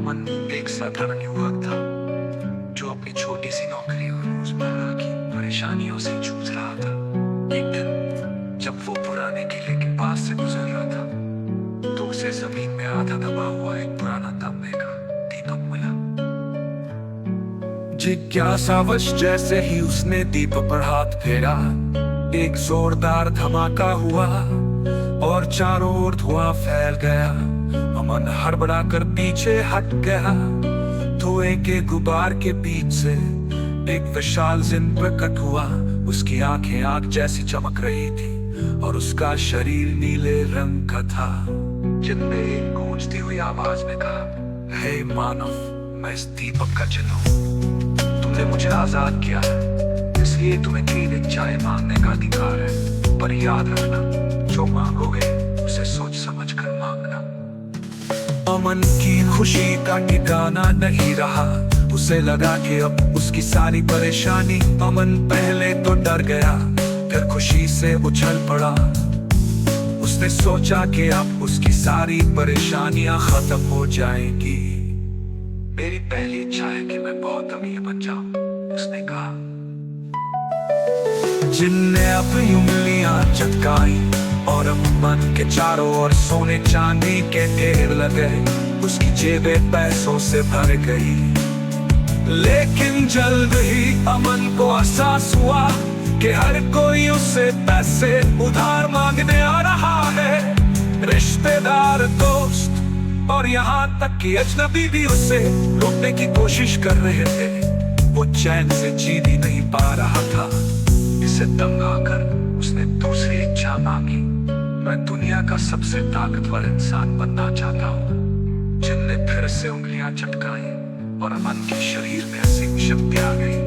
अमन एक साधारण युवक था जो अपनी छोटी सी नौकरी और रोजमर्रा की परेशानियों से जूझ रहा था। एक दिन जब वो पुराने किले के पास से गुजर रहा था तो उसे जमीन में आधा दबा हुआ एक पुराना तांबे का दीपक मिला। जिज्ञासावश जैसे ही उसने दीपक पर हाथ फेरा, एक जोरदार धमाका हुआ और चारों ओर धुआं फैल गया। अमन हड़बड़ाकर पीछे हट गया। धुएं के गुबार के बीच से एक विशाल जिन प्रकट हुआ। उसकी आंखें आग जैसी चमक रही थी और उसका शरीर नीले रंग का था। जिन ने एक गूंजती हुई आवाज में कहा, हे मानव, मैं इस दीपक का जिन हूँ। तुमने मुझे आजाद किया है, इसलिए तुम्हें 3 इच्छाएं मांगने का अधिकार है। पर याद रखना, जो मांगोगे उसे सोच समझ कर मांगना। अमन की खुशी का ठिकाना नहीं रहा। उसे लगा कि अब उसकी सारी परेशानी। अमन पहले तो डर गया, फिर खुशी से उछल पड़ा। उसने सोचा कि अब उसकी सारी परेशानियां खत्म हो जाएंगी। मेरी पहली इच्छा है कि मैं बहुत अमीर बन जाऊं, उसने कहा। जिनने अपनी उंगलियां चटकाई और अमन के चारों ओर सोने चांदी के ढेर लगे। उसकी जेबें पैसों से भर गई। लेकिन जल्द ही अमन को एहसास हुआ कि हर कोई उससे पैसे उधार मांगने आ रहा है। रिश्तेदार, दोस्त और यहाँ तक कि अजनबी भी उसे रोकने की कोशिश कर रहे थे। वो चैन से जी भी नहीं पा रहा था। इसे तंग आकर उसने दूसरी इच्छा मांगी, मैं दुनिया का सबसे ताकतवर इंसान बनना चाहता हूँ। जिनने फिर से उंगलियां चटकाई और अमन के शरीर में असीम शक्ति आ गई।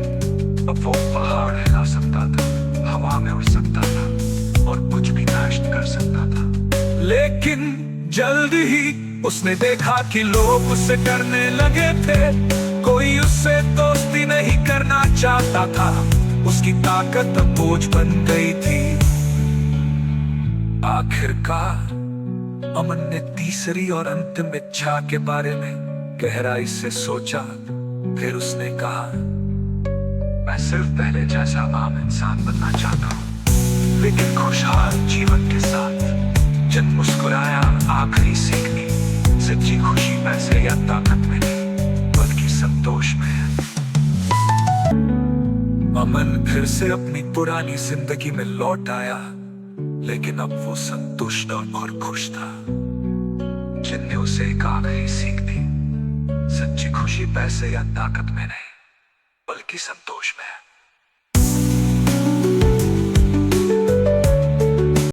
अब वो पहाड़ हिला सकता था, हवा में उड़ सकता था और कुछ भी नष्ट कर सकता था। लेकिन जल्द ही उसने देखा कि लोग उससे डरने लगे थे। कोई उससे दोस्ती नहीं करना चाहता था। उसकी ताकत अब बोझ बन गई थी। आखिरकार अमन ने तीसरी और अंतिम इच्छा के बारे में गहराई से सोचा। फिर उसने कहा, मैं सिर्फ पहले जैसा आम इंसान बनना चाहता हूँ, लेकिन खुशहाल जीवन के साथ। जब मुस्कुराया, आखिरी सीख ली, सच्ची खुशी पैसे या ताकत में नहीं बल्कि संतोष में है। अमन फिर से अपनी पुरानी जिंदगी में लौट आया, लेकिन अब वो संतुष्ट और खुश था। जिनने उसे एक आखिरी सीख दी, सच्ची खुशी पैसे या ताकत में नहीं बल्कि संतोष में है।